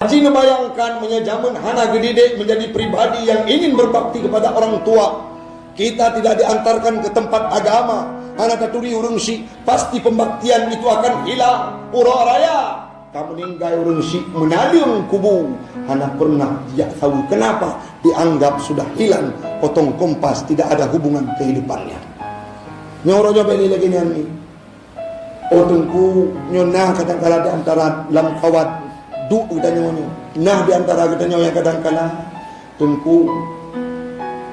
Haji ngebayangkan menyejaman hana gedidik menjadi pribadi yang ingin berbakti kepada orang tua. Kita tidak diantarkan ke tempat agama, hana taturi urung si, pasti pembaktian itu akan hilang. Pura raya kamu ninggai urung si menaliung kubu, hana pernah tidak tahu kenapa dianggap sudah hilang, potong kompas, tidak ada hubungan kehidupannya. Nyoro nyoba ini lagi nyanyi. Oh tengku nyona kadang-kala di antara lam kawat du kita nyonya. Nah di antara kita nyonya kadang-kala tengku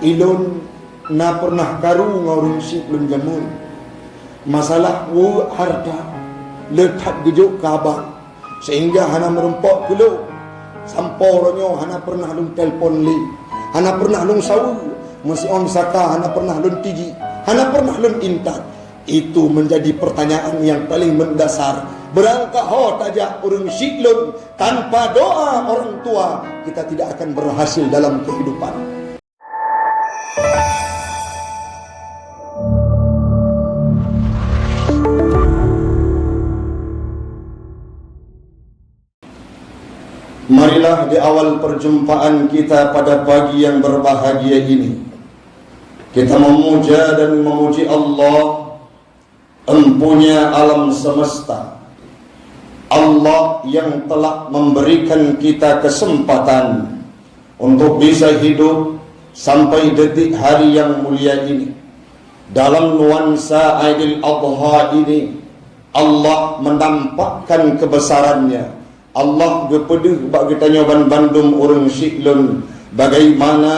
ilun na pernah karu ngorung si belum jamun. Masalah wu harta letak gejuk kabang sehingga hana merempok kulo samporonyo hana pernah lung telpon li, hana pernah lung sawu masih on saka, hana pernah lung tiji, hana pernah lung intat. Itu menjadi pertanyaan yang paling mendasar. Berangkah tajak urung siklun, tanpa doa orang tua kita tidak akan berhasil dalam kehidupan. Marilah di awal perjumpaan kita pada pagi yang berbahagia ini, kita memuja dan memuji Allah, empunya alam semesta, Allah yang telah memberikan kita kesempatan untuk bisa hidup sampai detik hari yang mulia ini. Dalam nuansa Aidil Adha ini, Allah menampakkan kebesarannya. Allah gepedeh bagi tanyaban Bandung urang siklun, bagaimana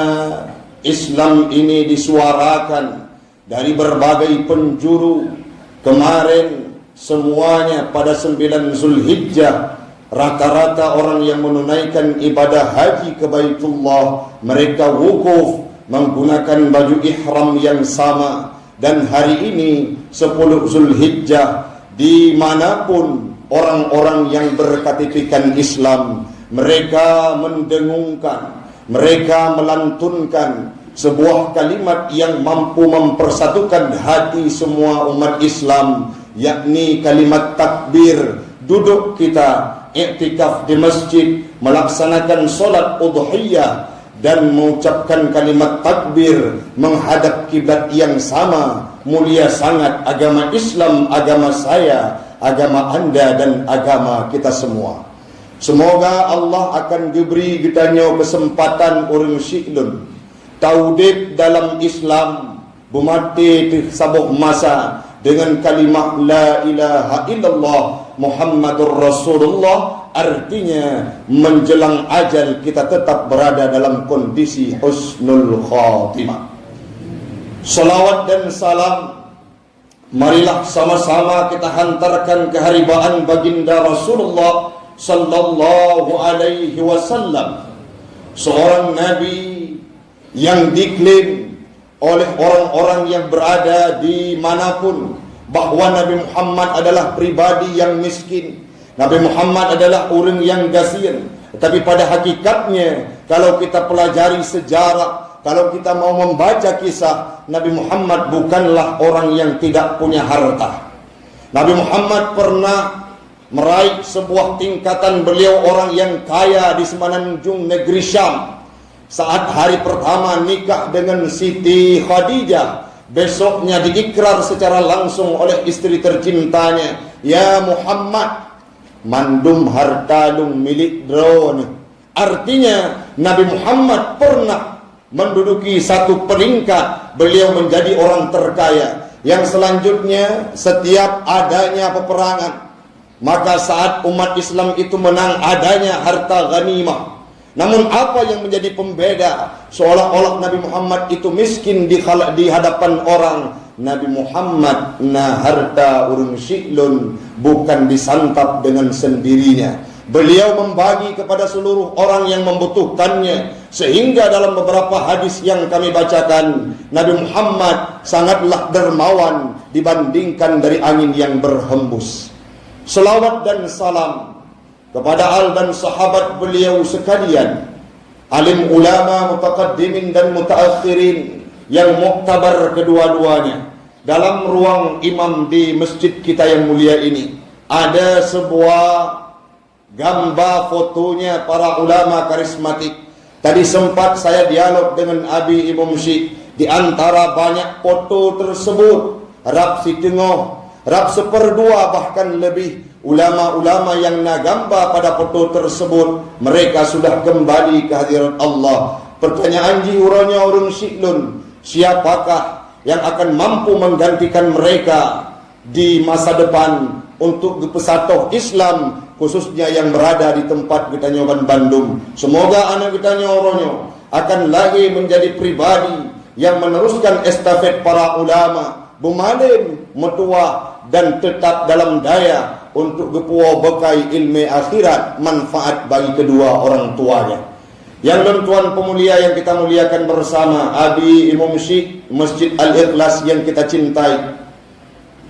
Islam ini disuarakan dari berbagai penjuru. Kemarin semuanya pada 9 Zulhijjah, rata-rata orang yang menunaikan ibadah haji ke Baitullah, mereka wukuf menggunakan baju ihram yang sama. Dan hari ini 10 Zulhijjah, dimanapun orang-orang yang berkatipikan Islam, mereka mendengungkan, mereka melantunkan sebuah kalimat yang mampu mempersatukan hati semua umat Islam, yakni kalimat takbir. Duduk kita iktikaf di masjid, melaksanakan solat udhiyah dan mengucapkan kalimat takbir menghadap kiblat yang sama. Mulia sangat agama Islam, agama saya, agama anda dan agama kita semua. Semoga Allah akan diberi gedanyo kesempatan urang siklun taudib dalam Islam, bumati di sabuh masa dengan kalimah la ilaha illallah Muhammadur Rasulullah. Artinya menjelang ajal kita tetap berada dalam kondisi husnul khatimah. Salawat dan salam marilah sama-sama kita hantarkan keharibaan baginda Rasulullah sallallahu alaihi wasallam, seorang nabi yang diklaim oleh orang-orang yang berada di manapun bahwa Nabi Muhammad adalah pribadi yang miskin, Nabi Muhammad adalah orang yang gasir. Tetapi pada hakikatnya, kalau kita pelajari sejarah, kalau kita mau membaca kisah, Nabi Muhammad bukanlah orang yang tidak punya harta. Nabi Muhammad pernah meraih sebuah tingkatan, beliau orang yang kaya di semenanjung negeri Syam. Saat hari pertama nikah dengan Siti Khadijah, besoknya diikrar secara langsung oleh istri tercintanya, ya Muhammad, mandum hartalung milik drone. Artinya Nabi Muhammad pernah menduduki satu peringkat, beliau menjadi orang terkaya. Yang selanjutnya, setiap adanya peperangan, maka saat umat Islam itu menang, adanya harta ghanimah. Namun apa yang menjadi pembeda, seolah-olah Nabi Muhammad itu miskin di hadapan orang. Nabi Muhammad na harta urung siklun, bukan disantap dengan sendirinya. Beliau membagi kepada seluruh orang yang membutuhkannya, sehingga dalam beberapa hadis yang kami bacakan, Nabi Muhammad sangatlah dermawan dibandingkan dari angin yang berhembus. Selawat dan salam kepada al dan sahabat beliau sekalian, alim ulama mutaqaddimin dan mutaakhirin yang muktabar kedua-duanya. Dalam ruang imam di masjid kita yang mulia ini, ada sebuah gambar fotonya para ulama karismatik. Tadi sempat saya dialog dengan Abi Imam Syekh. Di antara banyak foto tersebut, rap si tengah, rap seperdua bahkan lebih, ulama-ulama yang nagambar pada foto tersebut, mereka sudah kembali ke hadirat Allah. Pertanyaan jiuranya orang Syiklun, siapakah yang akan mampu menggantikan mereka di masa depan untuk pesatoh Islam, khususnya yang berada di tempat kita nyoban Bandung. Semoga anak kita nyoronyo akan lagi menjadi pribadi yang meneruskan estafet para ulama, bumalim, metua, dan tetap dalam daya untuk gepuo bekai ilmu akhirat, manfaat bagi kedua orang tuanya. Yang tuan pemulia yang kita muliakan bersama, Abi Imam Syekh Masjid Al-Ikhlas yang kita cintai,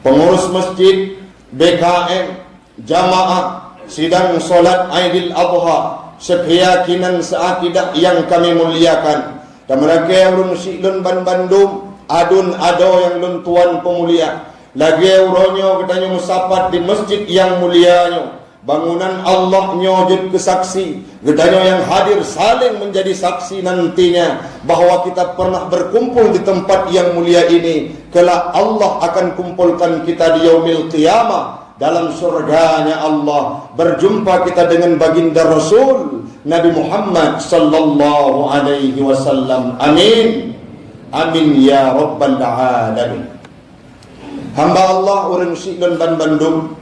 pengurus masjid, BKM, jamaah, sidang solat Aidil Adha, sekeyakinan seakidah yang kami muliakan. Dan mereka yang lun Syiklun Bandung, adun ado yang lun tuan pemulia, lagi uronyo kita nyo musapat di masjid yang mulianyo, bangunan Allah nyojud kesaksi, gedanya yang hadir saling menjadi saksi nantinya bahwa kita pernah berkumpul di tempat yang mulia ini. Kelak Allah akan kumpulkan kita di yaumil qiyamah dalam surganya Allah, berjumpa kita dengan baginda Rasul Nabi Muhammad sallallahu alaihi wasallam. Amin. Amin ya rabbal alamin. Hamba Allah orang Syiklun Bandung,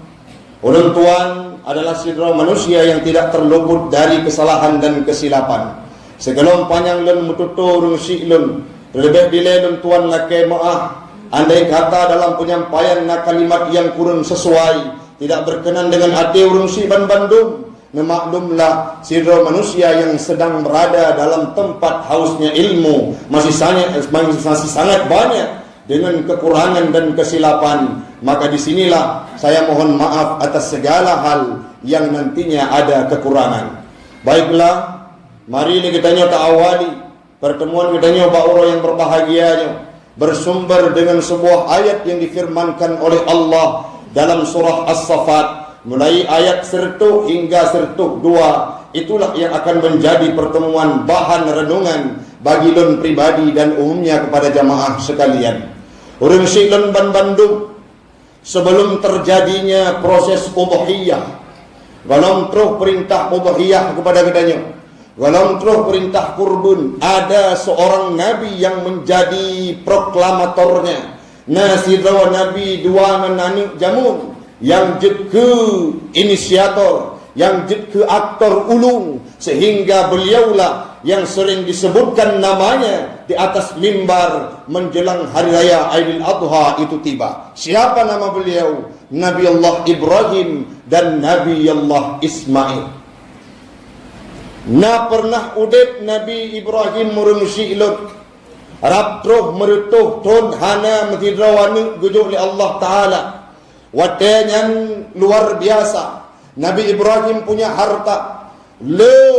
orang tuan adalah sidra manusia yang tidak terluput dari kesalahan dan kesilapan. Segelom panjang lun mututu urung Syiklun, terlebih bila lun tuan lake maaf, andai kata dalam penyampaian na kalimat yang kurang sesuai, tidak berkenan dengan hati urung Syiklun Bandung, memaklumlah sidra manusia yang sedang berada dalam tempat hausnya ilmu masih sangat banyak dengan kekurangan dan kesilapan. Maka disinilah saya mohon maaf atas segala hal yang nantinya ada kekurangan. Baiklah, mari kita nyata awali pertemuan kita nyoba uro yang berbahagianya bersumber dengan sebuah ayat yang difirmankan oleh Allah dalam surah As-Saffat, mulai ayat 1 hingga 2. Itulah yang akan menjadi pertemuan bahan renungan bagi lun pribadi dan umumnya kepada jamaah sekalian. Urang Syiklun Bandung, sebelum terjadinya proses udhiyah, galong terus perintah udhiyah kepada kedanya, galong terus perintah kurban, ada seorang nabi yang menjadi proklamatornya. Nasidra nabi dua menani jamun, yang jed ke inisiator, yang jed ke aktor ulung, sehingga beliaulah yang sering disebutkan namanya di atas mimbar menjelang hari raya Aidil Adha itu tiba. Siapa nama beliau? Nabi Allah Ibrahim dan Nabi Allah Ismail. Na pernah udip Nabi Ibrahim murung Syiklun, raptroh merutuh ton hana metidrawani gujuk li Allah Ta'ala. Watenyan luar biasa. Nabi Ibrahim punya harta,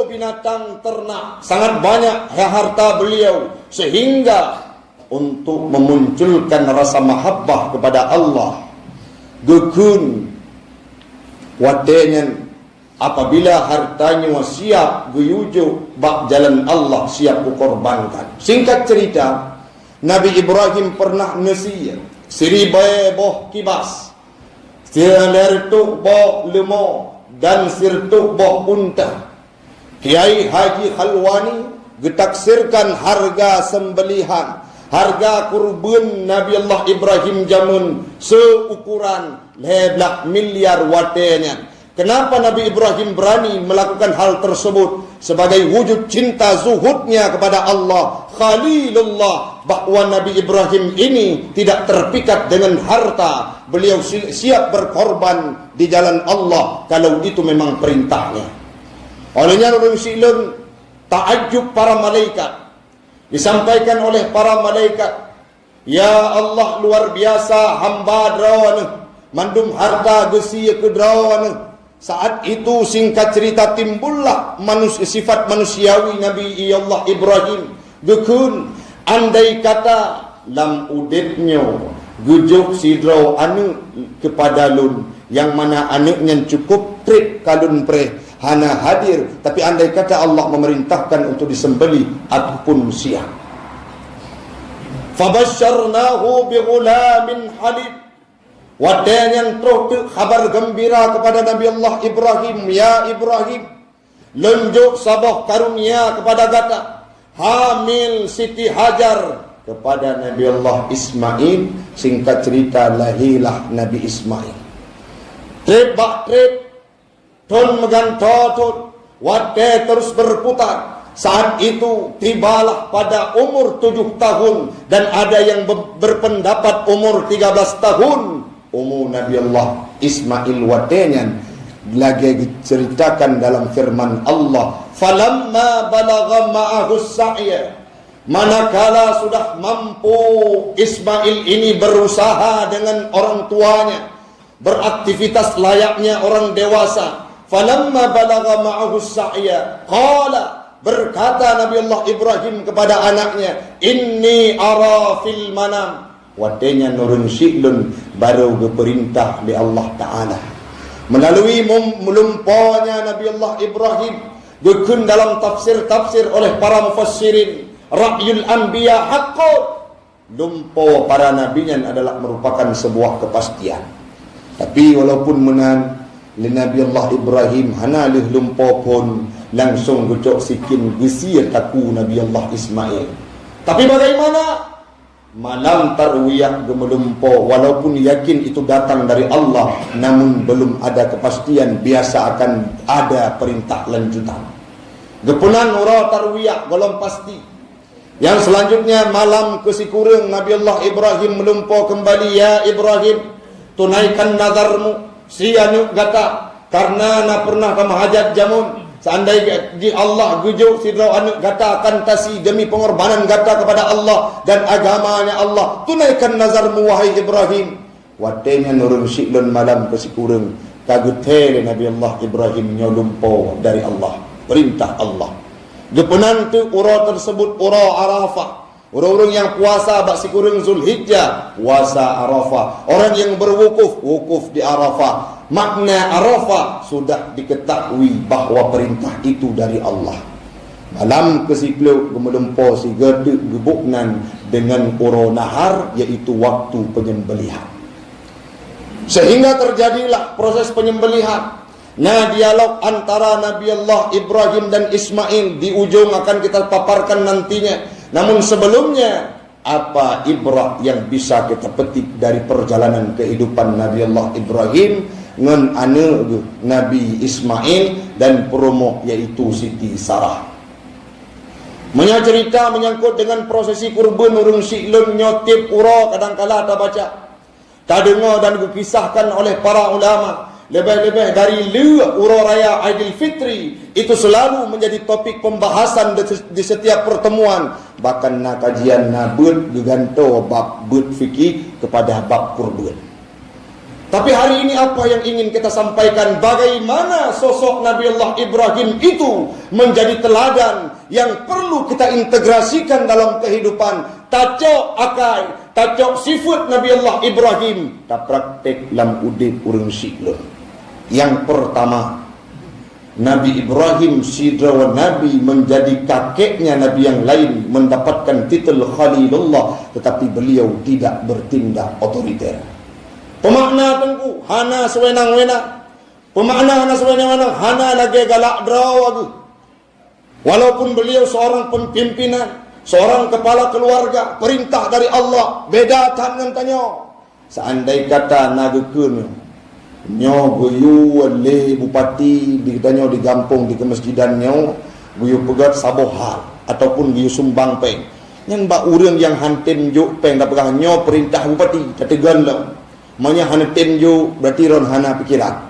binatang ternak, sangat banyak harta beliau, sehingga untuk memunculkan rasa mahabbah kepada Allah, gekun watenyan apabila hartanya siap guyujuk bak jalan Allah, siap kukorbankan. Singkat cerita, Nabi Ibrahim pernah nasiya siribai boh kibas, sirlertuk boh lemo, dan sirtuk boh unta. Kiai Haji Khalwani getaksirkan harga sembelihan, harga kurban Nabi Allah Ibrahim jamun seukuran 11 miliar watenya. Kenapa Nabi Ibrahim berani melakukan hal tersebut? Sebagai wujud cinta zuhudnya kepada Allah, Khalilullah, bahwa Nabi Ibrahim ini tidak terpikat dengan harta. Beliau siap berkorban di jalan Allah kalau itu memang perintahnya. Olehnya orang Syiklun takjub para malaikat. Disampaikan oleh para malaikat, ya Allah, luar biasa hamba drawana, mandum harta gesi ke drawana. Saat itu singkat cerita timbullah sifat manusiawi Nabi Allah Ibrahim. Gekun andai kata lam uditnya gujuk sidro anu kepada lun, yang mana anaknya cukup trip kalun pre, hana hadir, tapi andai kata Allah memerintahkan untuk disembelih, aku pun siap. Fabasyarnahu bighulamin halim. Wadanya terus kabar gembira kepada Nabi Allah Ibrahim, ya Ibrahim, lenjuk sabah karunia kepada gata hamil Siti Hajar kepada Nabi Allah Ismail. Singkat cerita, lahirlah Nabi Ismail. Trip bak trip, ton megantotun, wadai terus berputar. Saat itu tibalah pada umur 7 tahun, dan ada yang berpendapat umur 13 tahun. Umur Nabi Allah Ismail wadainya lagi diceritakan dalam firman Allah, falamma balagha ma'ahu sa'ya, manakala sudah mampu Ismail ini berusaha dengan orang tuanya, beraktivitas layaknya orang dewasa. Falamma balagha ma'ahu sa'ya qala, berkata Nabi Allah Ibrahim kepada anaknya, inni ara fil manam. Wadainya nurun syi'lun, baru berperintah di Allah Ta'ala melalui melumpanya Nabi Allah Ibrahim. Dikun dalam tafsir-tafsir oleh para mufassirin, ra'yul anbiya haqqun, lumpo para nabinya adalah merupakan sebuah kepastian. Tapi walaupun menan li Nabi Allah Ibrahim hana lih lumpo pun langsung gocok sikin gesia taku Nabi Allah Ismail. Tapi bagaimana? Malam tarwiyah gemelumpo, walaupun yakin itu datang dari Allah, namun belum ada kepastian, biasa akan ada perintah lanjutan. Gepunan ura tarwiyah belum pasti. Yang selanjutnya malam kesikureng Nabi Allah Ibrahim melumpo kembali, ya Ibrahim, tunaikan nazarmu sianu gata, karena na pernah kamahajat jamun. Seandainya di Allah gujuk sidrau anu gata akan tasi demi pengorbanan gata kepada Allah dan agamanya Allah, tunaikan nazarmu wahai Ibrahim. Wadainya nurun syi'lun malam kesikureng kagutele Nabi Allah Ibrahim nyolumpo dari Allah, perintah Allah. Gepenan tu ura tersebut ura Arafah. Orang-orang yang puasa bak sikureng Zulhijjah, puasa Arafah. Orang yang berwukuf, wukuf di Arafah. Makna Arafah sudah diketahui bahawa perintah itu dari Allah. Malam kesiklu gemelempo si gedek gebuknan dengan uro nahar, iaitu waktu penyembelihan. Sehingga terjadilah proses penyembelihan. Nah, dialog antara Nabi Allah Ibrahim dan Ismail di ujung akan kita paparkan nantinya. Namun sebelumnya, apa ibrah yang bisa kita petik dari perjalanan kehidupan Nabi Allah Ibrahim dengan anak Nabi Ismail dan promo yaitu Siti Sarah. Cerita menyangkut dengan prosesi kurban urung syi'lun nyotip ura kadangkala tak baca, tak dengar dan dikisahkan oleh para ulama. Lebih-lebih dari ura raya Aidilfitri itu selalu menjadi topik pembahasan di setiap pertemuan. Bahkan na kajian na bud diganto bab bud fikih kepada bab kurban. Tapi hari ini apa yang ingin kita sampaikan? Bagaimana sosok Nabi Allah Ibrahim itu menjadi teladan yang perlu kita integrasikan dalam kehidupan. Tacok akai, tacok sifat Nabi Allah Ibrahim, tak praktek lam udip urang syi'lun. Yang pertama, Nabi Ibrahim sidrawan Nabi menjadi kakeknya Nabi yang lain mendapatkan titel Khalilullah, tetapi beliau tidak bertindak otoriter. Pemakna tengku hana sewenang-wenang, pemakna hana sewenang-wenang, hana lagi galak draw aku. Walaupun beliau seorang pimpinan, seorang kepala keluarga, perintah dari Allah, beda tangan tanya. Seandai kata nagekun nyo guyu le bupati ditanya di gampung di kemasjidan nyo guyu pegat sabohal ataupun guyu sumbang peng yang ba urang yang hantem jo peng dapat nyo perintah bupati tetegan lah manya hantem jo berarti ron hana pikiran.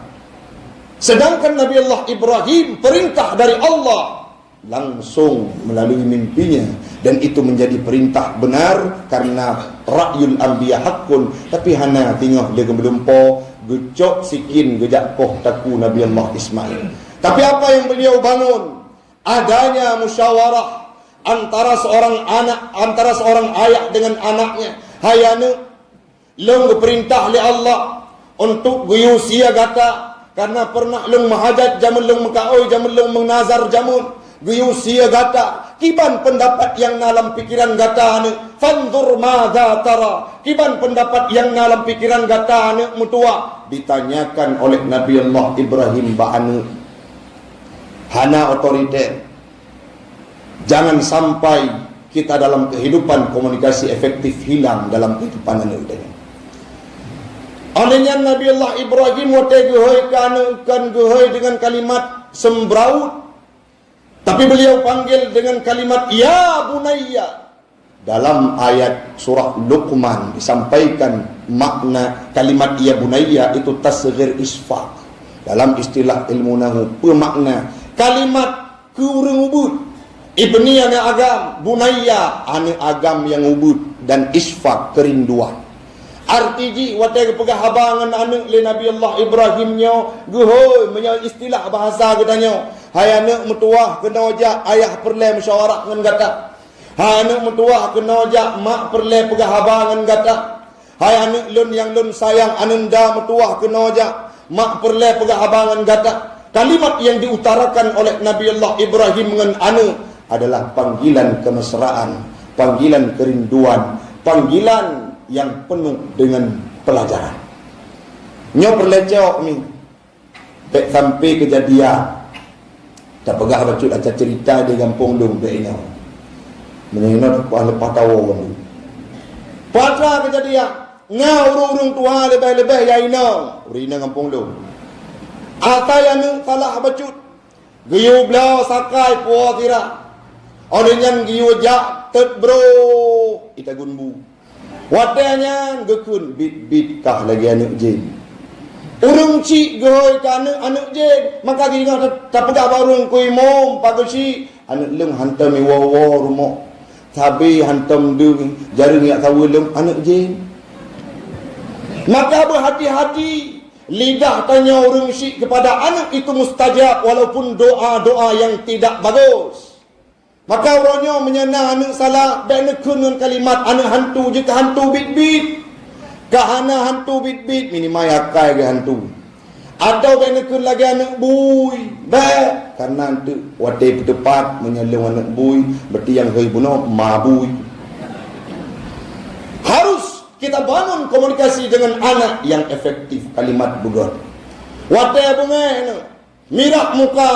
Sedangkan Nabi Allah Ibrahim perintah dari Allah langsung melalui mimpinya, dan itu menjadi perintah benar karena ra'yul anbiya haqqun. Tapi hana tengok dia gembelempo gecok sikin gejak koh taku Nabi Allah Ismail. Tapi apa yang beliau bangun? Adanya musyawarah antara seorang ayah dengan anaknya. Hayane leung perintah oleh Allah untuk guyu sia gata karena pernah lung mahajat jamun lung mekaoi jamun lung mengnazar jamun guyu sia gata kiban pendapat yang dalam pikiran gata ane fanzur madza tara kiban pendapat yang dalam pikiran gata ane mutua ditanyakan oleh Nabi Allah Ibrahim ba ane hana otoriter. Jangan sampai kita dalam kehidupan komunikasi efektif hilang dalam kehidupan ane udahnya. Anenya Nabi Allah Ibrahim wate guhoi kan guhoi dengan kalimat sembraut. Tapi beliau panggil dengan kalimat ya bunayya. Dalam ayat surah Luqman disampaikan makna kalimat ya bunayya itu tasghir isfaq. Dalam istilah ilmu nahwu pemakna kalimat kurang ubud. Ibni yang agam, bunayya ane agam yang ubud dan isfaq kerinduan. Artiji watai pegahabangan ane le Nabi Allah Ibrahim nyo guhoi menyo istilah bahasa katanya. Hai anak metuah kena ojak ayah perle musyawarah ngan gata. Hai anak metuah kena ojak mak perle pegahabangan ngan gata. Hai anak lun yang lun sayang ananda metuah kena ojak mak perle pegahabangan gata. Kalimat yang diutarakan oleh Nabi Allah Ibrahim ngan ane adalah panggilan kemesraan, panggilan kerinduan, panggilan yang penuh dengan pelajaran. Nyo perlecok ni tak sampai kejadian tak pegah bacut aca cerita di kampung dong be ina. Menyenot kuah lepas tahu kan. Patra kejadian ngau urung tua lebih-lebih ya ina. Urina kampung dong. Atayanu salah bacut. Giyu blau sakai puah tira. Odenyan giyu jak tet bro ita gunbu. Wadanya gekun bit-bit kah lagi anak jin. Urung cik goy ka anak jen maka ginga tak pegah barung kui mom pagosi anak leng hantam mi wawa rumah tabi hantam dung jaring yak tahu leng anak jen maka berhati-hati lidah tanya urung cik kepada anak itu mustajab walaupun doa-doa yang tidak bagus. Maka orangnya menyenang anak salah dan nekun dengan kalimat anak hantu je ke hantu bit-bit. Kahana hantu bit-bit minimal yakai ke hantu. Atau benekun lagi anak bui. Baik. Karena itu wadai tepat menyelung anak bui. Berarti yang hari bunuh mabui. Harus kita bangun komunikasi dengan anak yang efektif. Kalimat bugar. Wadai bunga mirak muka.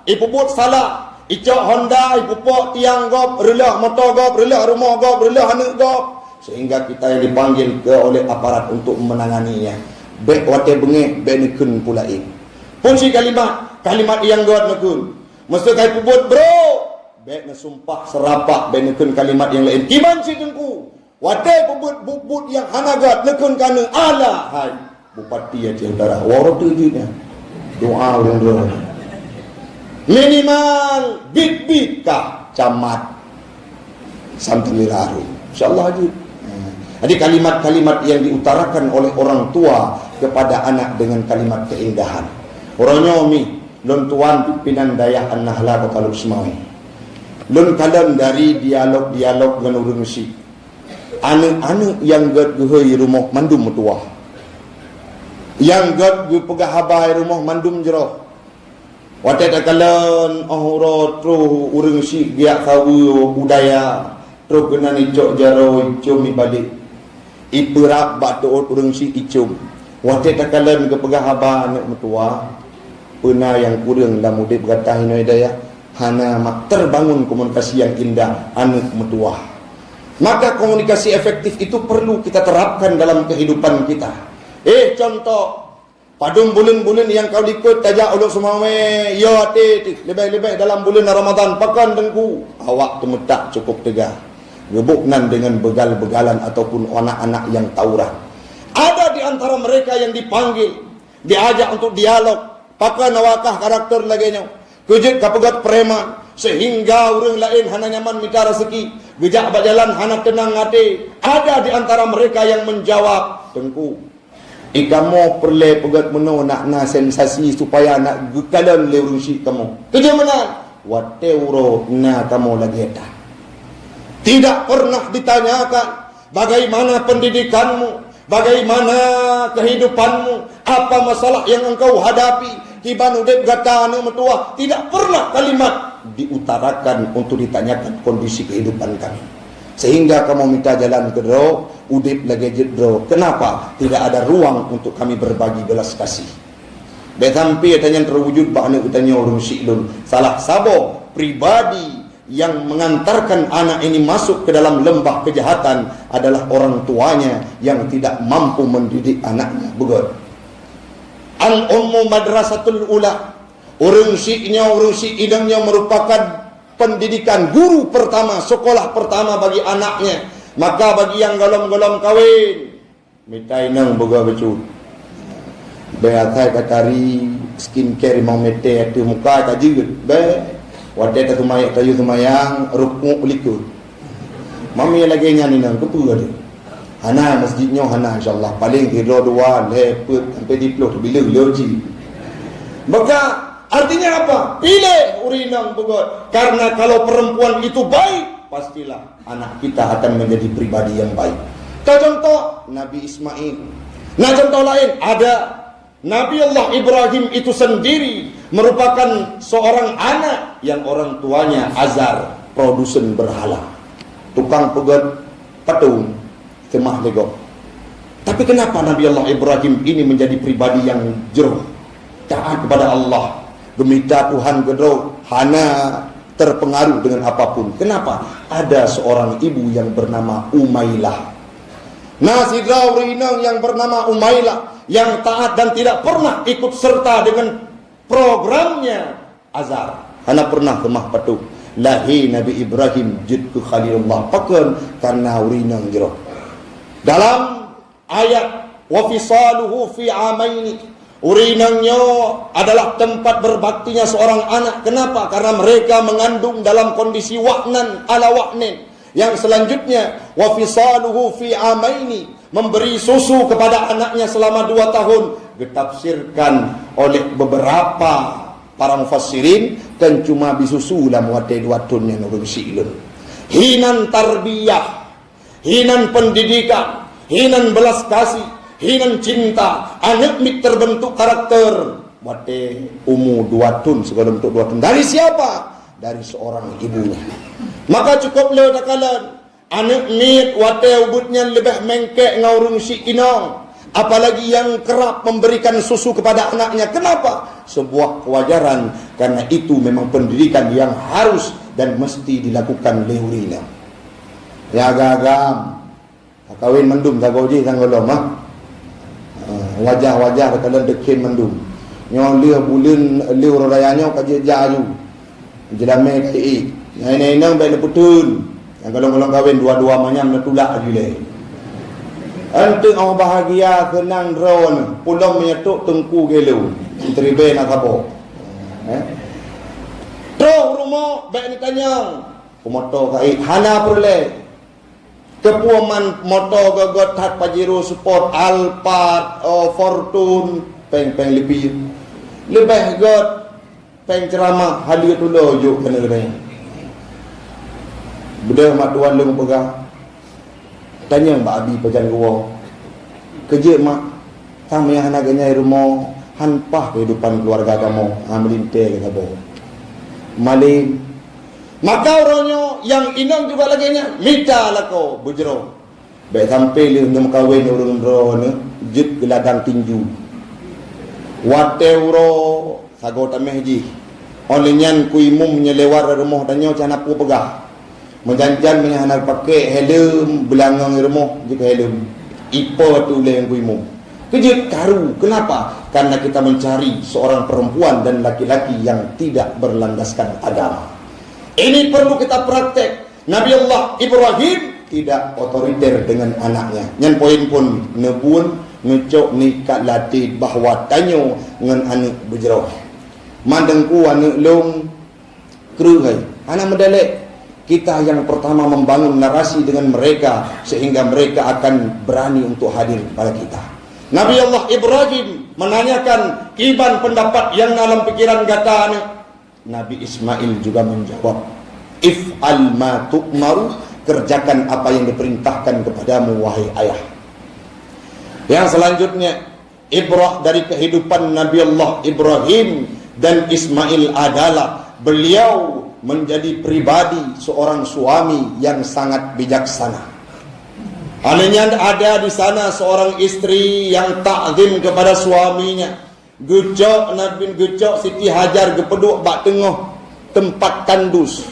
Ibu buat salah. Icok Honda, ibu pok tiang gop. Relah motor gop. Relah rumah gop. Relah anak gop. Sehingga kita yang dipanggil oleh aparat untuk menanganinya. Bek wate bengek, bek nekun pula in. Punci kalimat yang gawat nekun. Mesti kai pubut bro. Bek nasumpah serapak, bek nekun kalimat yang lain. Iman si tengku. Wate pubut yang hanagat nekun kana ala. Hai, bupati ya saudara. Waro tujunya. Doa orang doa. Minimal bit-bit kah camat sampai laru. Insyaallah haji. Jadi kalimat-kalimat yang diutarakan oleh orang tua kepada anak dengan kalimat keindahan. Orangnya mi, lun tuan pimpinan dayah an-nahla kota Lusmawi. Lun kalam dari dialog-dialog dengan urang si. Anak-anak yang gad guhai rumah mandum tua. Yang gad gu pegah habai rumah mandum jero. Wate takalan ahura tru urang si giak tahu budaya. Tru kena ni cok jaro cumi balik. Iperak batu urang si icum. Wate takalan ke pegah haba anak metua. Pena yang kurang dalam mudib berkata hinoi daya. Hana mak terbangun komunikasi yang indah anak metua. Maka komunikasi efektif itu perlu kita terapkan dalam kehidupan kita. Contoh padung bulan-bulan yang kau ikut tajak uluk semua ya lebih-lebih dalam bulan Ramadan pakan dengku. Awak temetak cukup tegah. Gebuknan dengan begal-begalan ataupun anak-anak yang tauran. Ada di antara mereka yang dipanggil, diajak untuk dialog, pakai nawakah karakter laginya, kejut kapegat preman, sehingga orang lain hana nyaman minta rezeki, gejak berjalan hana tenang hati. Ada di antara mereka yang menjawab, tengku, ikamu perlu pegat meno nak sensasi supaya nak gekalan leurusi kamu. Kerja mana? Wateuro na kamu lagi tak. Tidak pernah ditanyakan bagaimana pendidikanmu, bagaimana kehidupanmu, Apa masalah yang engkau hadapi? Kiban udep gata anak metua. Tidak pernah kalimat diutarakan untuk ditanyakan kondisi kehidupan kami. Sehingga kamu minta jalan ke dro, udip lagi jedro. Kenapa? Tidak ada ruang untuk kami berbagi belas kasih. Betampi tanya terwujud bahana utanya urung syi'lun. Salah sabo pribadi yang mengantarkan anak ini masuk ke dalam lembah kejahatan adalah orang tuanya yang tidak mampu mendidik anaknya. Betul. Al-ummu madrasatul ula. Urung syi'nya, urung syi'idangnya merupakan pendidikan guru pertama, sekolah pertama bagi anaknya. Maka bagi yang golong-golong kawin, mitai nang boga becut. Beatai katari skincare mau mete atu muka ta jigut. Be wade ta tumai tayu tumayang rukmu liku. Mami lagi nyanyi nang kepu ada. Hana masjidnya hana insyaallah paling kilo dua lepet sampai diplot bila loji. Maka artinya apa? Pilih urinang begot. Karena kalau perempuan itu baik, pastilah anak kita akan menjadi pribadi yang baik. Contoh Nabi Ismail. Nah contoh lain ada Nabi Allah Ibrahim itu sendiri merupakan seorang anak yang orang tuanya Azar, produsen berhala, tukang pegat patung, temah legok. Tapi kenapa Nabi Allah Ibrahim ini menjadi pribadi yang jero, taat kepada Allah, gemita Tuhan gedro, hana terpengaruh dengan apapun. Kenapa? Ada seorang ibu yang bernama Umailah. Nasidrah Rinang yang bernama Umailah, yang taat dan tidak pernah ikut serta dengan programnya Azar. Hana pernah kemah patuh. Lahi Nabi Ibrahim jidku Khalilullah pakan karena urinang jero. Dalam ayat wa fisaluhu fi amaini, urinangnya adalah tempat berbaktinya seorang anak. Kenapa? Karena mereka mengandung dalam kondisi wa'nan ala wa'nin. Yang selanjutnya wa fisaluhu fi amaini, memberi susu kepada anaknya selama 2 tahun, ditafsirkan oleh beberapa para mufassirin dan cuma bisusu lah muat 2 tahun yang urung syi'lun. Hinan tarbiyah, hinan pendidikan, hinan belas kasih, hinan cinta, anak mik terbentuk karakter wate umur 2 tahun segala bentuk 2 tahun. Dari siapa? Dari seorang ibunya. Maka cukup le dakalan anak mit wate ubutnya lebih mengkek ngaurung si kinong, apalagi yang kerap memberikan susu kepada anaknya. Kenapa? Sebuah kewajaran, karena itu memang pendidikan yang harus dan mesti dilakukan leurina. Ya agam kawin mendum tagoji tanggolom mah. Wajah-wajah kalian dekin mendum. Nyo lieu buleun lieu rayanya kaje jaju. Jelame kai. Nai nang bae leputun. Yang golong-golong kawin dua-dua manyam netulak jule. Antu au bahagia senang drone, pulang menyetuk tengku gelu. Tribe nak apa? Tro rumah bae ni tanyang. Pemoto kai hana perle. Kepuaman moto gagot tak Pajero support Alphard, Fortune, peng lebih got peng ceramah hadir dulu juk kena kena. Budak mak tuan leng pegang. Tanya Mbak Abi pejan gua. Kerja mak tang yang hana ganyai rumah hanpah kehidupan keluarga kamu, melinte kata boh. Maling. Maka orangnya yang inang juga lagi nya mita lako bujro. Baik sampai le ndem kawin urung drone jut geladang tinju. Wate uro sago tameh ji. Olenyan kuimum nyelewar rumah danyo cana pu pegah. Menjanjan menyahanak pakai helm belangang rumah jika helm ipo tu le yang kuimum. Kejut karu. Kenapa? Karena kita mencari seorang perempuan dan laki-laki yang tidak berlandaskan agama. Ini perlu kita praktek. Nabi Allah Ibrahim tidak otoriter dengan anaknya. Nyan poin pun nebun ngecok nikah latih bahwa tanyo dengan anak berjerau. Mandengku anak long keruhai. Anak medalek. Kita yang pertama membangun narasi dengan mereka sehingga mereka akan berani untuk hadir pada kita. Nabi Allah Ibrahim menanyakan kiban pendapat yang dalam pikiran gata anak. Nabi Ismail juga menjawab, if'al ma tu'maru, kerjakan apa yang diperintahkan kepadamu wahai ayah. Yang selanjutnya, ibrah dari kehidupan Nabi Allah Ibrahim dan Ismail adalah beliau menjadi pribadi seorang suami yang sangat bijaksana. Hanya ada di sana seorang istri yang takzim kepada suaminya. Gecok Nabi gecok Siti Hajar gepeduk bak tengah tempat tandus.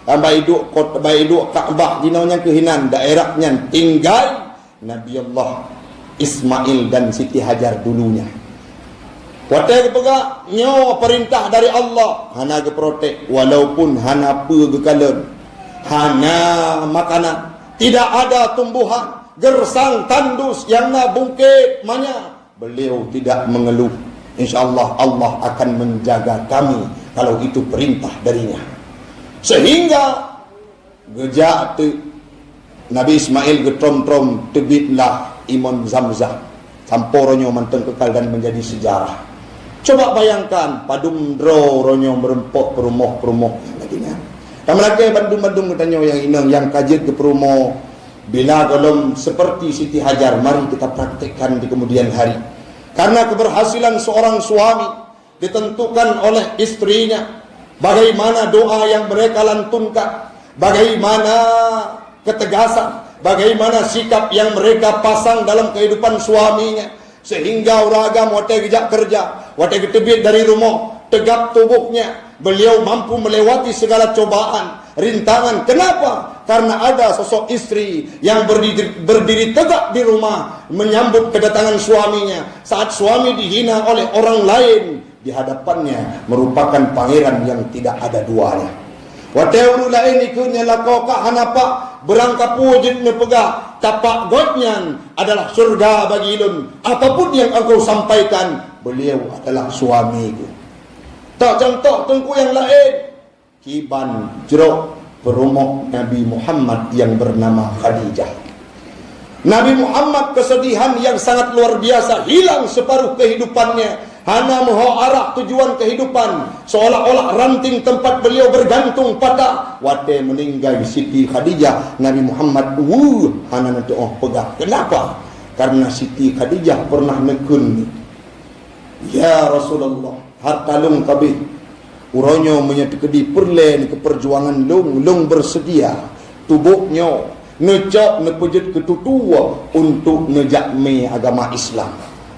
Ambai duk Kaabah dinaunya kehinan daerahnya tinggal Nabi Allah Ismail dan Siti Hajar dulunya. Watai kepegak nyo perintah dari Allah hana ke protek walaupun hana pe gekalan hana makanan tidak ada tumbuhan gersang tandus yang na bungkit mana beliau tidak mengeluh. InsyaAllah Allah akan menjaga kami kalau itu perintah darinya. Sehingga gejak tu Nabi Ismail getrom-trom tebitlah Imam Zamzam samporonyo mantan kekal dan menjadi sejarah. Coba bayangkan padum dro ronyo merempok perumoh-perumoh lagi-nya. Kamu lagi bandung-bandung katanya yang inang yang kajet ke perumoh bila golong seperti Siti Hajar, mari kita praktekkan di kemudian hari. Karena keberhasilan seorang suami ditentukan oleh istrinya. Bagaimana doa yang mereka lantunkan, bagaimana ketegasan, bagaimana sikap yang mereka pasang dalam kehidupan suaminya, sehingga uragam watai gejak kerja, watai ketebit dari rumah, tegap tubuhnya, beliau mampu melewati segala cobaan, rintangan. Kenapa? Karena ada sosok istri yang berdiri tegak di rumah menyambut kedatangan suaminya. Saat suami dihina oleh orang lain, di hadapannya merupakan pangeran yang tidak ada duanya. Wateuru lain ikunya lakoka hanapa berangkap wujud nepegah tapak godnya adalah surga bagi ilun. Apapun yang engkau sampaikan, beliau adalah suamiku. Tak contoh tengku yang lain. Kiban jeruk perumah Nabi Muhammad yang bernama Khadijah. Nabi Muhammad kesedihan yang sangat luar biasa, hilang separuh kehidupannya. Hana moho arah tujuan kehidupan, seolah-olah ranting tempat beliau bergantung patah. Wate meninggal Siti Khadijah, Nabi Muhammad hana nanti pegang. Kenapa? Karena Siti Khadijah pernah nekun, ya Rasulullah, harta lung kabeh uronyo menyetekedi perlen ke perjuangan lung bersedia tubuhnya necak nepejut ketutua untuk nejakme agama Islam.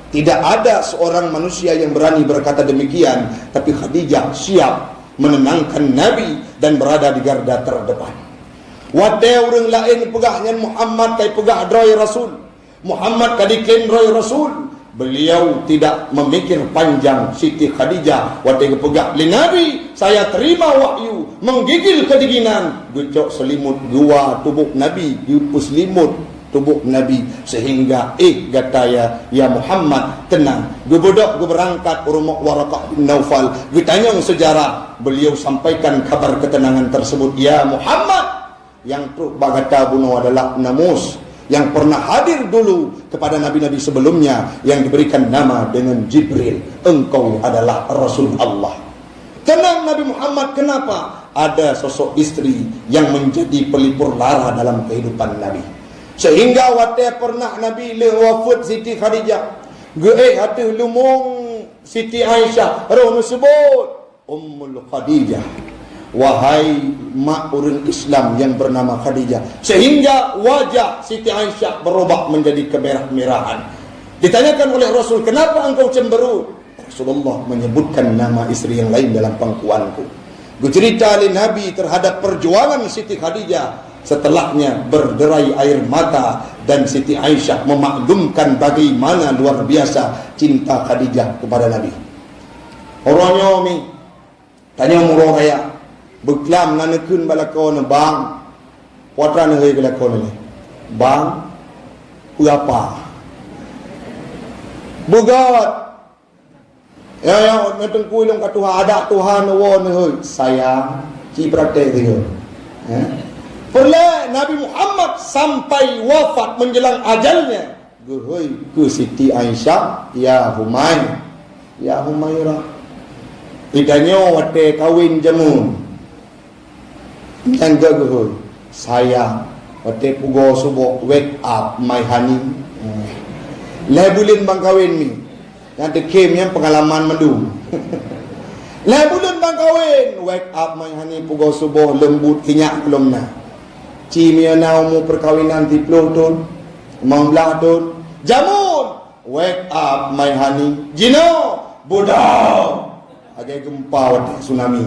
Tidak ada seorang manusia yang berani berkata demikian, tapi Khadijah siap menenangkan Nabi dan berada di garda terdepan. Wadai orang lain pegahnya Muhammad kai pegah droy Rasul, Muhammad kadikin droy Rasul. Beliau tidak memikir panjang. Siti Khadijah wadai pegah li Nabi, saya terima wahyu, menggigil kedinginan, gecok selimut gua tubuh Nabi, yupus selimut tubuh Nabi, sehingga gataya ya Muhammad tenang, gue bodok gue berangkat rumah Waraqah bin Naufal, gue tanya sejarah, beliau sampaikan kabar ketenangan tersebut. Ya Muhammad, yang truk bagata bunuh adalah Namus yang pernah hadir dulu kepada nabi-nabi sebelumnya yang diberikan nama dengan Jibril. Engkau adalah Rasul Allah. Tenang Nabi Muhammad. Kenapa? Ada sosok istri yang menjadi pelipur lara dalam kehidupan Nabi. Sehingga watai pernah Nabi wafat Siti Khadijah, hati lumung Siti Aisyah roh sebut Ummul Khadijah, wahai mak urun Islam yang bernama Khadijah. Sehingga wajah Siti Aisyah berubah menjadi kemerah-merahan. Ditanyakan oleh Rasul, kenapa engkau cemberut? Rasulullah menyebutkan nama istri yang lain dalam pangkuanku. Gue cerita oleh Nabi terhadap perjuangan Siti Khadijah. Setelahnya berderai air mata dan Siti Aisyah memaklumkan bagaimana luar biasa cinta Khadijah kepada Nabi. Orangnya ni tanya murah raya beklam nanekun balakon bang watra nehei balakon ni bang apa bugat ya meteng kuilung ka Tuhan ada Tuhan wo nehei sayang ci praktek dia Perle Nabi Muhammad sampai wafat menjelang ajalnya gehoi ke Siti Aisyah, ya Humairah ikannya wate kawin jamun yang gehoi saya wate pugo subuh wake up my honey lebulin bang kawin ni Yang dekem yang pengalaman mendu. Lah bulan bang kahwin, wake up mai hani pukul subuh lembut kinyak belum na. Cimia na umur perkawinan 30 tahun, 15 tahun. Jamun, wake up mai hani. Jino, budak. Agai gempa wadah tsunami.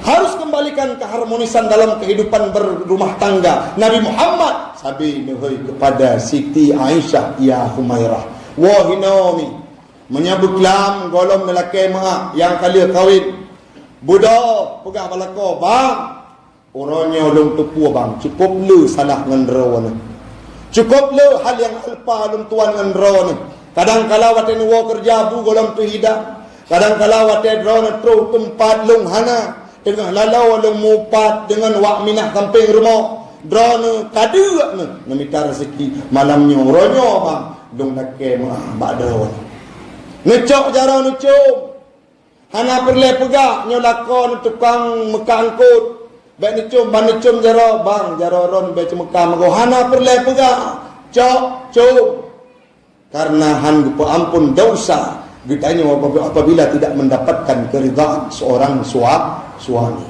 Harus kembalikan keharmonisan dalam kehidupan berumah tangga. Nabi Muhammad sabi nuhai kepada Siti Aisyah, ya Humairah, wahai Naomi, menyebut lam golong lelaki mak yang kali kahwin. Budak pegah balako bang. Orangnya ulung tepu bang. Cukup lu salah ngendro ni. Cukup lu hal yang alpa ulung tuan ngendro ni. Kadang kala waten wo kerja bu golong tu hidak. Kadang kala waten drone tru tempat lung hana. Dengan lalau ulung mupat dengan wak minah kamping rumah. Drone kadu ni. Namita rezeki malamnya orangnya bang. Lung lelaki mak bakdo ni. Necok jarang necok. Hana perle pegak nyolakon tukang mekangkut. Baik necok ban necok jaro bang jaro ron baik mekam go hana perle pegak. Cok. Karena han gupo ampun dosa ditanya apabila tidak mendapatkan keridhaan seorang suami.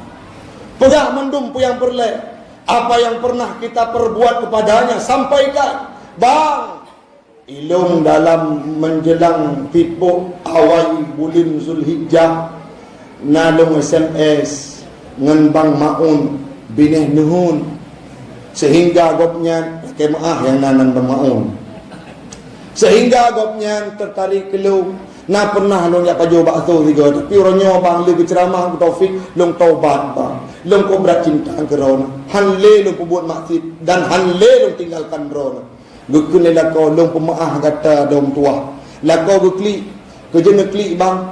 Pegak mendum yang perle. Apa yang pernah kita perbuat kepadanya sampaikan. Bang, ilung dalam menjelang tipu awal bulan Zulhijjah nalung SMS ngan bang maun bineh nuhun sehingga gopnya kemaah yang nanan bang maun sehingga gopnya tertarik kelu na pernah long ya pajo bakso tiga tapi orangnya bang lebih ceramah Taufik long taubat bang long kobrat cinta keron hanle long buat maksiat dan hanle long tinggalkan ron. Gukun lela kau long pemaah kata dom tua. Lah kau gukli kerja klik bang.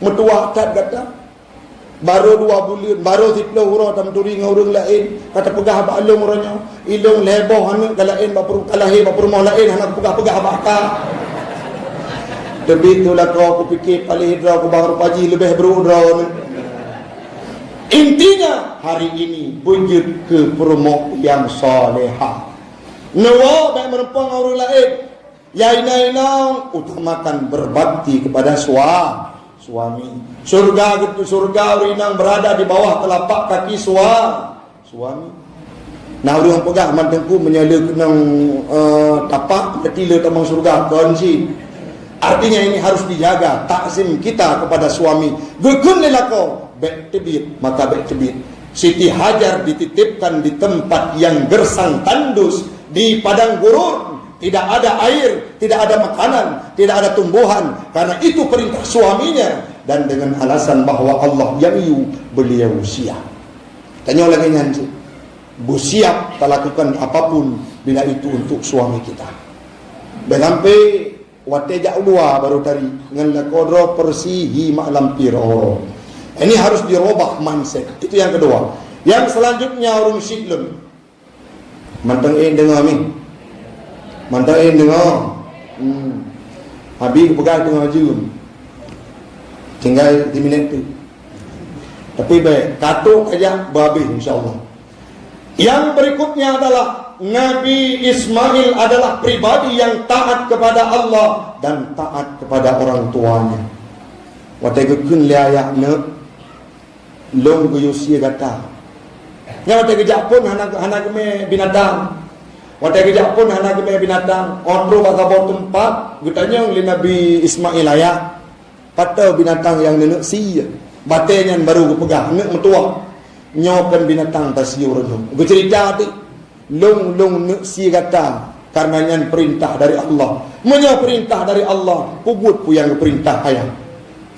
Metua kat kata. Baru 2 bulan, baru 10 hurau tam turi ngurung lain. Kata pegah ba alung orangnya. Ilung leboh hanu kalain ba perlu kalahi ba rumah lain hana pegah-pegah baka. Demi itulah kau aku fikir paling hidra aku bang rupaji lebih berudra. Intinya hari ini wujud ke perumah yang salehah. Nawa baik merupakan orang lain. Ya inang utamakan berbakti kepada suami. Surga urinang berada di bawah telapak kaki suami. Nah orang pegang mantengku menyala kenang tapak ketila tamang surga kunci. Artinya ini harus dijaga takzim kita kepada suami. Gukun lelako baik tebit maka baik tebit. Siti Hajar dititipkan di tempat yang gersang tandus. Di padang gurun, tidak ada air, tidak ada makanan, tidak ada tumbuhan. Karena itu perintah suaminya. Dan dengan alasan bahawa Allah yang beliau siap. Tanya lagi nyanyi. Bu siap tak lakukan apapun bila itu untuk suami kita. Sampai watejak ulua baru tadi. Dengan lakodro persihi maklam piro. Ini harus dirubah mindset. Itu yang kedua. Yang selanjutnya orang syiklun. Mantang dengar ni. Mantang dengar. Habis pegang tengah jum. Tinggal 10 minit tu. Tapi baik, katuk aja berhabis insya-Allah. Yang berikutnya adalah Nabi Ismail adalah pribadi yang taat kepada Allah dan taat kepada orang tuanya. Watai kekun liayakna long guyusia kata. Yang watai kejap pun hana keme binatang. Watai kejap pun hana keme binatang. Ontro bakabau tempat. Gutanya oleh Nabi Ismail ayat. Patah binatang yang nenek siya. Batenya baru pegang. Nenek metua. Nyokan binatang tasiur. Gue cerita tu. Long nenek siya kata. Karenanya perintah dari Allah. Menyo perintah dari Allah. Pubut pu yang perintah ayat.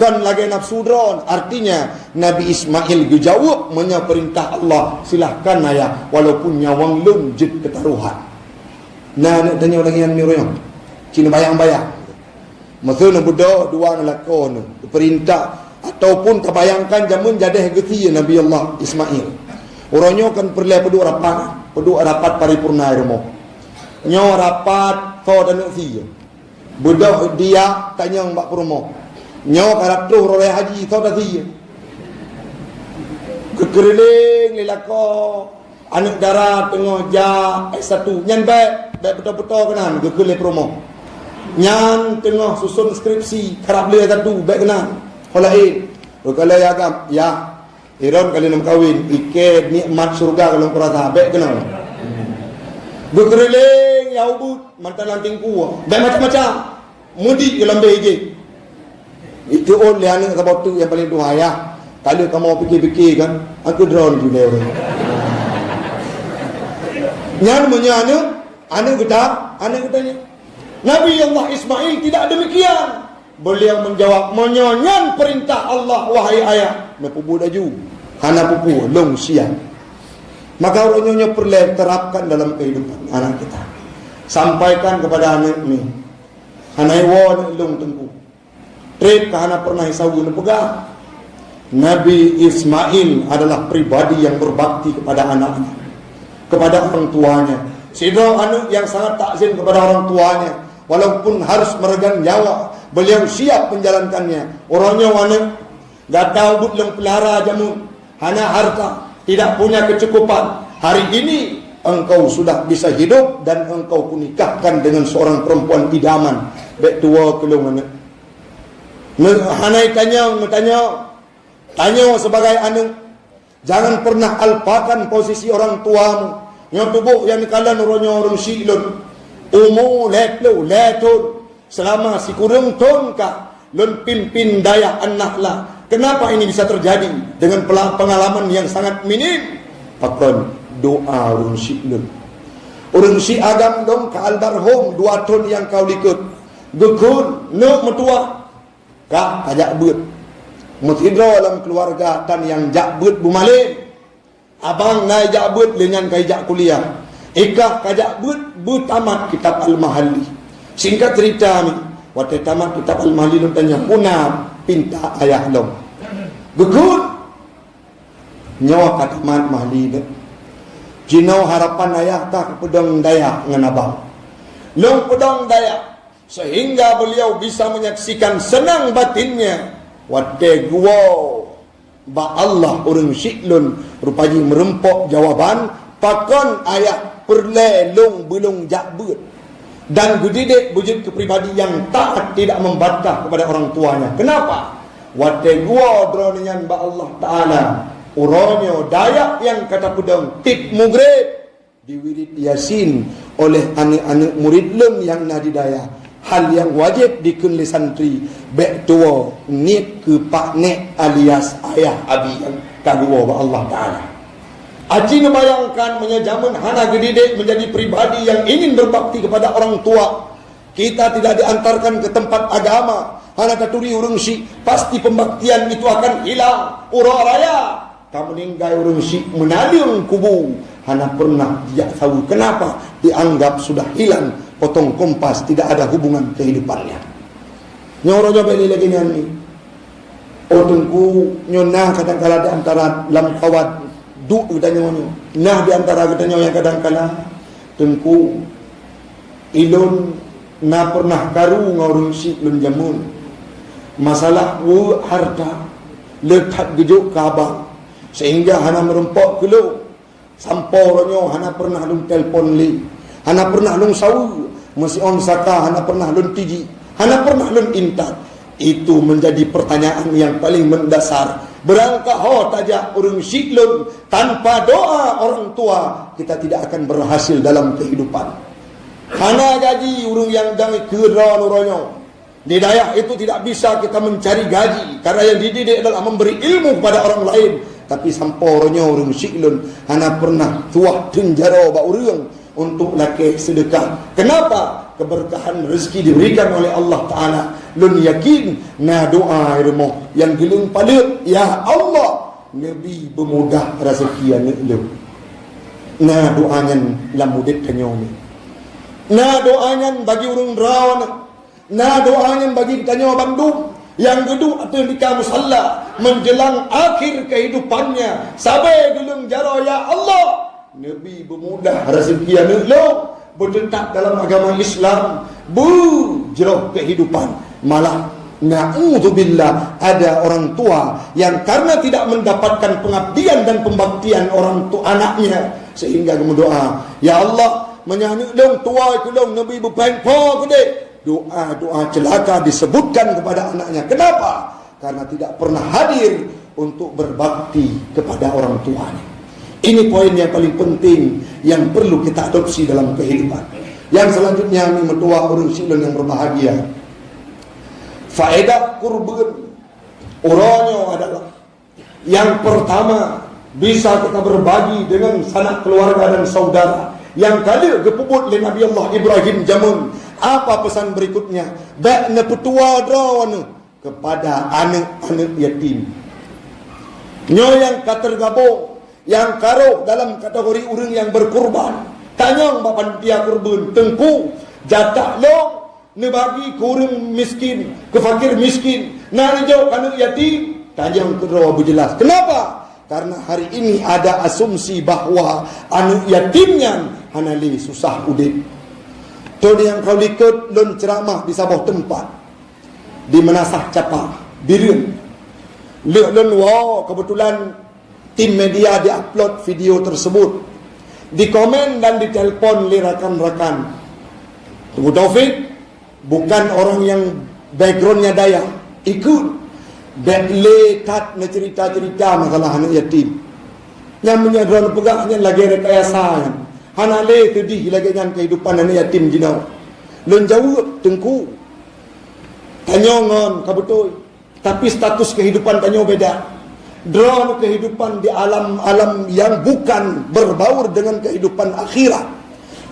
Kan lagi nafsu dron. Artinya Nabi Ismail dijawab menya perintah Allah. Silahkan ayah. Walaupun nyawang lunjut ketaruhan. Nah nak tanya lagi yang miroyong. Cina bayang-bayang. Maksudnya budak dua lakon. Perintah. Ataupun terbayangkan zaman jadah geti Nabi Allah Ismail. Orangnya kan perlu peduk rapat. Peduk rapat paripurna rumah. Nyo rapat. Kau dan nak siya. Budak dia tanya mbak rumah. Nyawa karakter oleh haji kau dah dia. Kekeliling lelako anak darah tengah ja S1 nyan baik betul-betul kanan kekeliling promo. Nyan tengah susun skripsi, harap beli satu, baik kenal. Holain. Kalau ya agam, ya. Iron kali nak kahwin, iket nikmat surga kalau kau rasa, baik kenal. Berkeliling, ya ubud, mantan lanting kuah. Baik macam-macam. Mudik dalam BG. Itu oleh anak sebab tu yang paling tua ya. Kalau kamu fikir-fikir kan, aku drone juga orang. Nyan menyana, anak kita ni. Nabi Allah Ismail tidak demikian. Beliau menjawab, menyanyan perintah Allah, wahai ayah. Na pupu daju, hana pupu, long siang. Maka orangnya perlu terapkan dalam kehidupan anak kita. Sampaikan kepada anak ni, hanai won long tengku. Trip ke hana pernah isawu na pegang. Nabi Ismail adalah pribadi yang berbakti kepada anaknya, kepada orang tuanya. Sidau anak yang sangat takzim kepada orang tuanya, walaupun harus meregang nyawa, beliau siap menjalankannya. Orangnya mana gak tahu butleng pelihara jamun, hanya harta, tidak punya kecukupan. Hari ini engkau sudah bisa hidup dan engkau pun nikahkan dengan seorang perempuan idaman. Baik tua kelung anak. Hanai tanya sebagai anak, jangan pernah alpakan posisi orang tuamu. Yang tubuh yang dikalan orang silun umu letun selama si kurang ton ka lun pimpin daya anak lah. Kenapa ini bisa terjadi dengan pengalaman yang sangat minim? Pakon doa orang silun, orang si agam dong ka almarhum 2 ton yang kau likut gukun nuk metua ka kajak beut mutidro dalam keluarga dan yang jak beut bumalin. Abang naik jak beut dengan kajak kuliah. Ikah kajak beut tamat kitab Al-Mahalli. Singkat cerita ni, waktu tamat kitab Al-Mahalli lu tanya, "Puna pinta ayah long." Gugur. Nyawa kat tamat Mahalli dah. Jinau harapan ayah tak pedang daya ngan abang. Long pedang daya sehingga beliau bisa menyaksikan senang batinnya. Waktu gua ba Allah orang syiklun rupanya merempok jawaban pakon ayah perlelong belum jakbut dan gedidik wujud kepribadi yang taat tidak membantah kepada orang tuanya. Kenapa? Waktu gua dronian ba Allah Ta'ala uronyo dayak yang kata pedang tip mugrib diwirid Yasin oleh anak-anak murid lem yang nadidaya. Hal yang wajib dikenli santri baik tua nik ke pak nek alias ayah abi yang kagua Allah Ta'ala. Aji membayangkan menyajaman hana gedidik menjadi pribadi yang ingin berbakti kepada orang tua. Kita tidak diantarkan ke tempat agama, hana taturi urung si, pasti pembaktian itu akan hilang. Ura raya kamu ninggai urung si menaliung kubu, hana pernah dia tahu kenapa dianggap sudah hilang. Potong kompas, tidak ada hubungan kehidupannya. Nyorojo beli lagi ni. Otungku nyona kadang-kala di antara lam kawat du kita nyonyo. Nah di antara kita nyonyo yang kadang-kala tengku ilun na pernah karu ngorung si lun jamun. Masalah harta lekat gejuk kabang sehingga hana merempok kelo. Samporonyo hana pernah lun telpon li. Hana pernah lun sawu, masih on saka, hana pernah lun tiji, hana pernah lun intat. Itu menjadi pertanyaan yang paling mendasar. Berangkah tajak urung siklun, tanpa doa orang tua kita tidak akan berhasil dalam kehidupan. Hana gaji urung yang dangi kera nuronyo. Di dayak itu tidak bisa kita mencari gaji, karena yang dididik adalah memberi ilmu kepada orang lain. Tapi samporonyo urung siklun, hana pernah tuah tenjaro ba urung untuk laki sedekah. Kenapa? Keberkahan rezeki diberikan oleh Allah Ta'ala. Lun yakin na doa irmo yang gelung palut, ya Allah Nabi bermudah rezeki yang lu. Na doanya lamudit kanyomi. Na doanya bagi urung rawan. Na doanya bagi kanyo Bandung. Yang gedung atau di musalla menjelang akhir kehidupannya. Sampai gelung jaro, ya Allah Nabi bermudah rezeki yang lu. Bertentak dalam agama Islam, jauh kehidupan. Malah na'udzubillah ada orang tua yang karena tidak mendapatkan pengabdian dan pembaktian orang tua anaknya, sehingga berdoa, ya Allah menyanyi dong tua itu dong Nabi berpengpo gede doa-doa celaka disebutkan kepada anaknya. Kenapa? Karena tidak pernah hadir untuk berbakti kepada orang tuanya. Ini poin yang paling penting yang perlu kita adopsi dalam kehidupan. Yang selanjutnya, ini metua orang silon yang berbahagia. Faedah kurban orangnya adalah yang pertama, bisa kita berbagi dengan sanak keluarga dan saudara. Yang kali kepuput oleh Nabi Allah Ibrahim jamun. Apa pesan berikutnya? Bakna petua drawana kepada anak-anak yatim. Nyo yang katergabung, yang karo dalam kategori orang yang berkurban. Tanyang bapan dia kurban tengku jatah lo ne bagi kurang miskin, ke fakir miskin, narjo anak yatim. Tanyang kedua berjelas. Kenapa? Karena hari ini ada asumsi bahwa anak yatimnya hanali susah udip. Tu yang kau likut lun ceramah di sebuah tempat di Menasah Capa, Birun. Lun wow, kebetulan tim media diupload video tersebut. Di komen dan di telpon oleh rakan-rakan. Tunggu Taufik, bukan orang yang backgroundnya Dayak, ikut lekat cerita-cerita masalah anak yatim. Yang menyadran pegangnya lagi rekayasa. Hanale tadi lagi dengan kehidupan anak yatim jinau. Lun jauh tengku. Tanyongan kabetul. Tapi status kehidupan tanyo beda. Drone kehidupan di alam-alam yang bukan berbaur dengan kehidupan akhirat.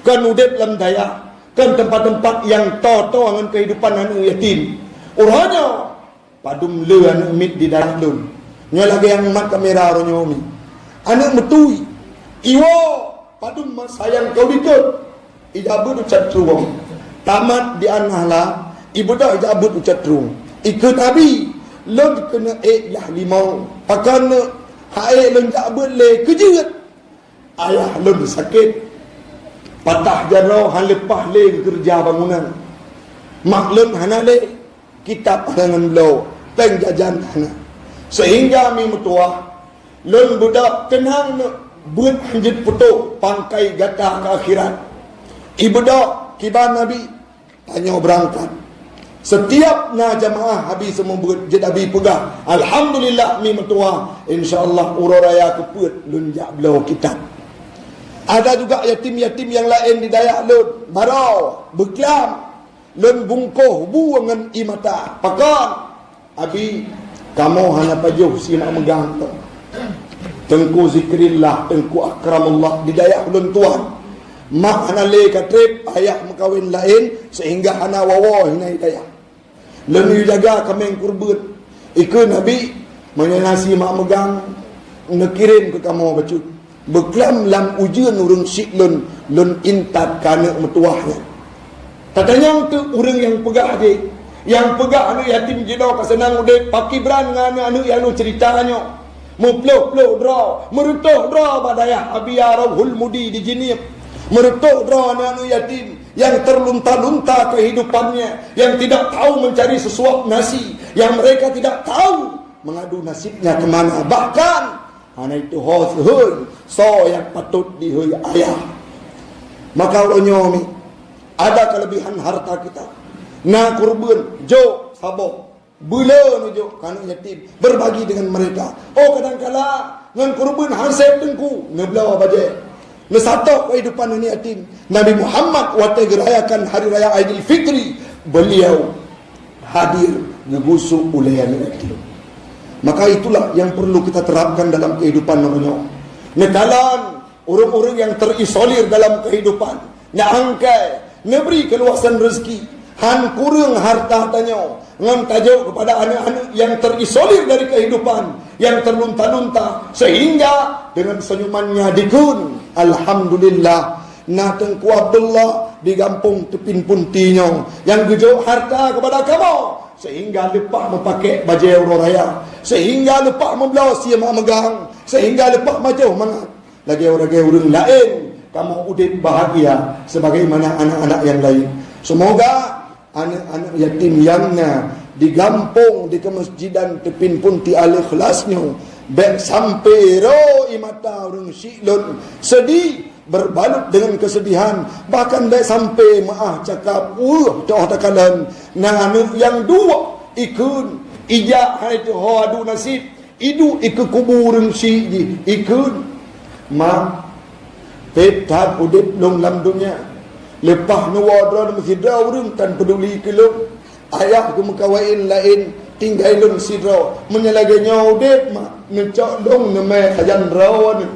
Kan udep lam daya, kan tempat-tempat yang toto dengan kehidupan anak yatim. Uranya padum le anak mit di dalam lun. Nyo lagi yang mat kamera ronyo mi. Anak metui. Iwo padum sayang kau dikut. Ijabut ucat truong. Tamat di anahlah. Ibu dah ijabut ucat truong. Ikut abi. Lon kena lah limau. Pakan hae lon ijabut le kejut. Ayah lon sakit. Patah jarau han lepah le kerja bangunan. Mak lon hanale kitab dengan belau. Peng jajan hana. Sehingga mi mutua lon budak kenang buat hanjit putuk pangkai gatah ke akhirat. Ibu dak kibar Nabi tanya berangkat. Setiap na jamaah habis semua buat jed abi pegang. Alhamdulillah mi metua insyaallah uraya keput lunjak belau kitab. Ada juga yatim-yatim yang lain di Dayak lun barau beklam lun bungkuh buangan imata pakan abi kamu hanya pajuh si nak megang tu. Tengku zikrillah, tengku akramullah di Dayak lun tuan. Mak hana le katrip, ayah mengkawin lain sehingga hana wawa hinai Dayak. Lun yu jaga kameng kurban. Ikut Nabi menyenasi mak megang ngekirim ke kamu bacut. Beklam lam ujian urang sik lun intat kana metuahnya. Katanya tu orang yang pegah adik. Yang pegah anak yatim jino kasenang udah pakibran dengan anak yang lu ceritanya. Mupluh-pluh draw, merutuh draw badayah abiyah rawhul mudi di jinib. Merutuh draw anak yatim yang terlunta-lunta kehidupannya, yang tidak tahu mencari sesuap nasi, yang mereka tidak tahu mengadu nasibnya kemana. Bahkan anak itu hoi so yang patut dihoi ayah. Maka ulunyomi ada kelebihan harta kita. Na kurban jo sabo bula ni jo kana yatim berbagi dengan mereka. Oh kadang-kala ngan kurban hansep tengku ngeblawa baje. Nesata kehidupan ini yatim. Nabi Muhammad waktu gerayakan hari raya Aidil Fitri, beliau hadir ngegusu ulayan yatim. Maka itulah yang perlu kita terapkan dalam kehidupan normal. Nekalan orang-orang yang terisolir dalam kehidupan, nyangkai, neberi keluasan rezeki, han kurang harta tanya, ngam tajuk kepada anak-anak yang terisolir dari kehidupan, yang terlunta-lunta, sehingga dengan senyumannya dikun, alhamdulillah, na tengku Abdullah di kampung tepin puntinya, yang gejau harta kepada kamu, sehingga lepak memakai baju euro raya, sehingga lepak membelau sia megang, sehingga lepak maju mangat lagi orang lain, kamu udip bahagia sebagaimana anak-anak yang lain. Semoga anak-anak yatim yang digampung di kemasjidan tepin punti al-ikhlasnya Bek sampai ro imata urang silun sedih berbalut dengan kesedihan, bahkan bek sampai maah cakap doa takalan nah yang dua ikun ija hai tu ho adu nasib idu ikut kuburung si ikun ma petat udip long lam dunia lepas nuwadra mesti daurung tan peduli kelung ayah ku mekawain lain tinggal lun sidro menyelaganya udip ma ngecok dong neme kajan rawan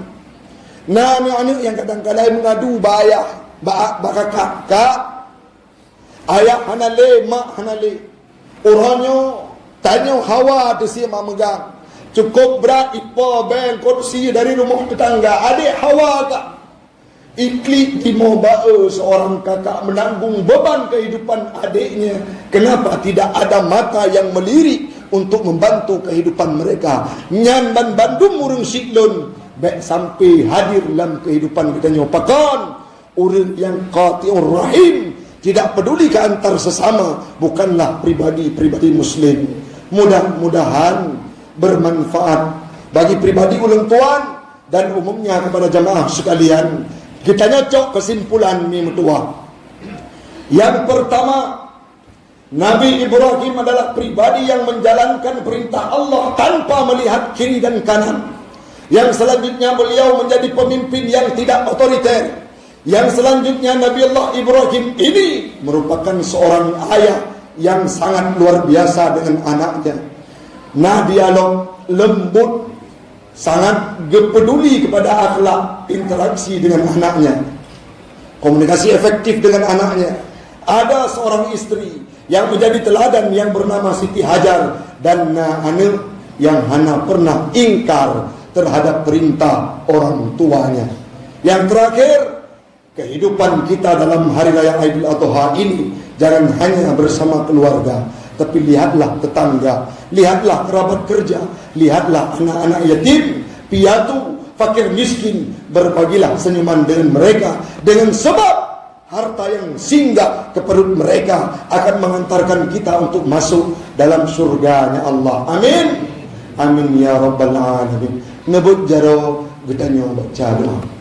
nah anak yang kadang-kadang mengadu bayah kakak ayah hanale mak hanale orangnya tanya hawa tu si mak megang cukup berat ipa bel kursi dari rumah tetangga adik hawa kak iklik di mobae seorang kakak menanggung beban kehidupan adiknya. Kenapa tidak ada mata yang melirik untuk membantu kehidupan mereka? Nyan ban bandung urang siklun baik sampai hadir dalam kehidupan kita nyopakan urang yang qati'ur rahim, tidak peduli ke antar sesama, bukanlah pribadi-pribadi muslim. Mudah-mudahan bermanfaat bagi pribadi ulang tuan dan umumnya kepada jamaah sekalian. Kita nyocok kesimpulan ni mutua. Yang pertama, Nabi Ibrahim adalah pribadi yang menjalankan perintah Allah tanpa melihat kiri dan kanan. Yang selanjutnya beliau menjadi pemimpin yang tidak otoriter. Yang selanjutnya Nabi Allah Ibrahim ini merupakan seorang ayah yang sangat luar biasa dengan anaknya. Nah, dialog lembut, sangat peduli kepada akhlak interaksi dengan anaknya, komunikasi efektif dengan anaknya. Ada seorang istri yang menjadi teladan yang bernama Siti Hajar, dan anak yang hana pernah ingkar terhadap perintah orang tuanya. Yang terakhir, kehidupan kita dalam hari raya Aidil Adha ini jangan hanya bersama keluarga, tapi lihatlah tetangga, lihatlah kerabat kerja, lihatlah anak-anak yatim, piatu, fakir miskin. Berbagilah senyuman dengan mereka, dengan sebab harta yang singgah ke perut mereka akan mengantarkan kita untuk masuk dalam surganya Allah. Amin. Amin ya rabbal alamin. Nebut jaro gedanyo baca doa.